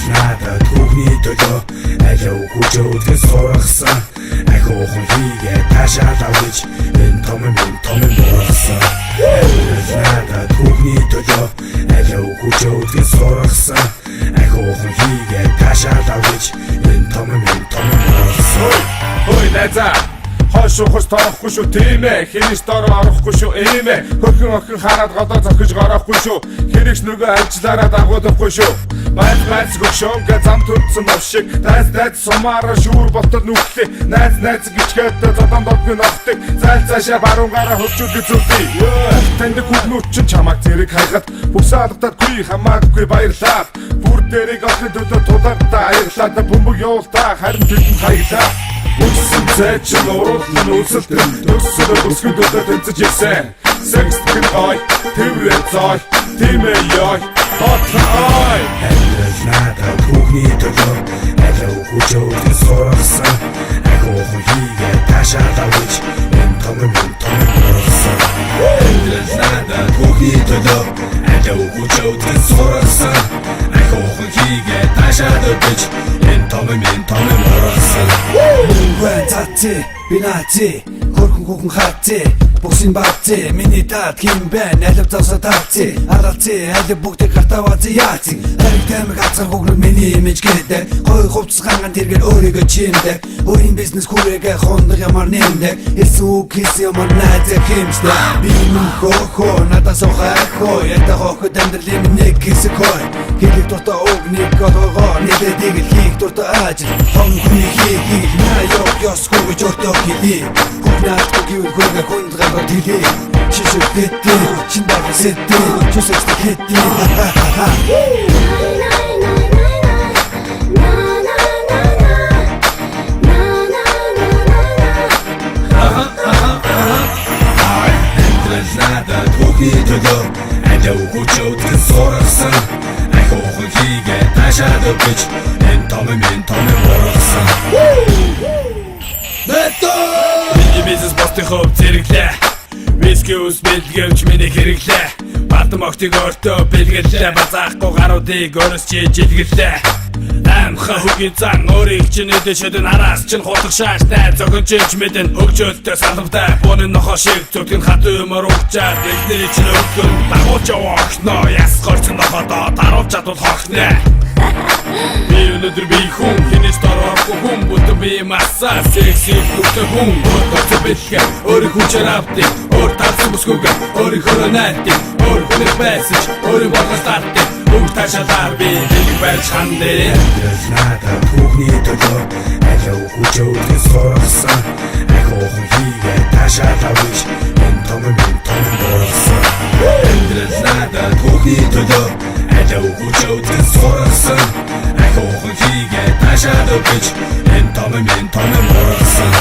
Надад түүхний төлөө алив хүчөөдгөө сургасан ахиухан хийгээ таашаал авч энэ том болсон. Надад түүхний төлөө алив хүчөөдгөө сургасан ахиухан хийгээ таашаал авч энэ том болсон. Ой найзаа хошуу хос тоохгүй шүү тийм ээ. Хинээс дор орохгүй шүү ийм ээ. Хөхөн хараад годоо зохиж гарахгүй шүү. Хэрэгч нөгөө ажиллаараа дагуулахгүй шүү. Байц гүшонга зам төрсөн бов шиг дайс сумаараа шүүр болтол нүхлээ. Найз гिचгээд зодон додгүй ногтыг цаашаа баруун гараа хөвчүүд зүлээ. Танд хүүхнүүд ч чамаг зэрэг хайхад бүс алгадаггүй хамаагүй баярлаа. Бүр дээрийг олохын төлөө тулгартаа аяглаад бөмбөг явуултаа харин тэнд хаяглаа. Үсэн цэчин уруулан үсэлтэн төсөлөө бүсгүйдээ тэнцэж ирсэн. Сэгсгэн ой, тэврээ цой, тимээ ёй, хотлой. Надад түүхний төлөө алив хүчөөдгөө сургасан ахиухан хийгээ таашаал авч энэ том болсон. Надад түүхний төлөө алив хүчөөдгөө сургасан ахиухан хийгээ таашаал авч энэ том болсон. Гүн цаци бинаци хөрхөн хатси бүксин баци миний тат хин бэн алив завса таци аралци алив бүгдийг гартавази яаци хариг таймыг хацсан бүгд миний имиж гэдэг гой хувцс ханган тэргээр өөрийгөө чимдэг өөрийн бизнес хүрээгээ хондог ямар нэмдэг эсүү кис ямар найзаа хэмждэг би минь хоо надаас хоо ята хоо дэмдэрлээ минь кисэкой хэлэг дуртай огник гоо нэдэдэг хийх дуртай ажил хонхны хийх ёс хөөж өртөө хилий хүүхнээс гүйг хүнд гаргаж хэлээ шишэдтэй чинбаг сэдтэй чусэстэй хэдий Надад түүхний төлөө алив хүчөөдгөө сургасан ахиухан хийгээ таашаал авч энэ том болсон. Миний бизнес бостын хөв зэрэглээ. Виски ус бэлгэвч миний хэрэглээ. Бадам огтыг өөртөө бэлгэлээ. Базаахгүй гаруудыг өөрөөс чи жилгэлээ. Амха хөгийн зан өөрийг чинь эдэшэдэн араас чинь хутах шааштай зогонч мэдэн хөгжөөлтөй салавтай бууны нохоо шиг зүтгэн хат юмар угчаад эхний чинь өгөн дагуулж явахно ясгорч ноходоо даруулж чадвал хорхнэ. Би өнөдөр би хүн хинээс дороохгүй хүн бүтэн би масса секси бүтэн хүн өөртөө бэлгээ өөрийг хүчээр авдыг өөр талсан бүсгүйгээ өөрийнхөө найдыг өөр хүнээс байсаж өөрийн болгож тартыг бүгд таашаалаар би нэг байж хандээ. Надад түүхний төлөө алив хүчөөдгөө сургасан ахиухан хийгээ таашаал авч энэ том болсон. Надад түүхний төлөө алив хүчөөдгөө сургасан ахиухан хийгээ таашаал авч энэ том болсон.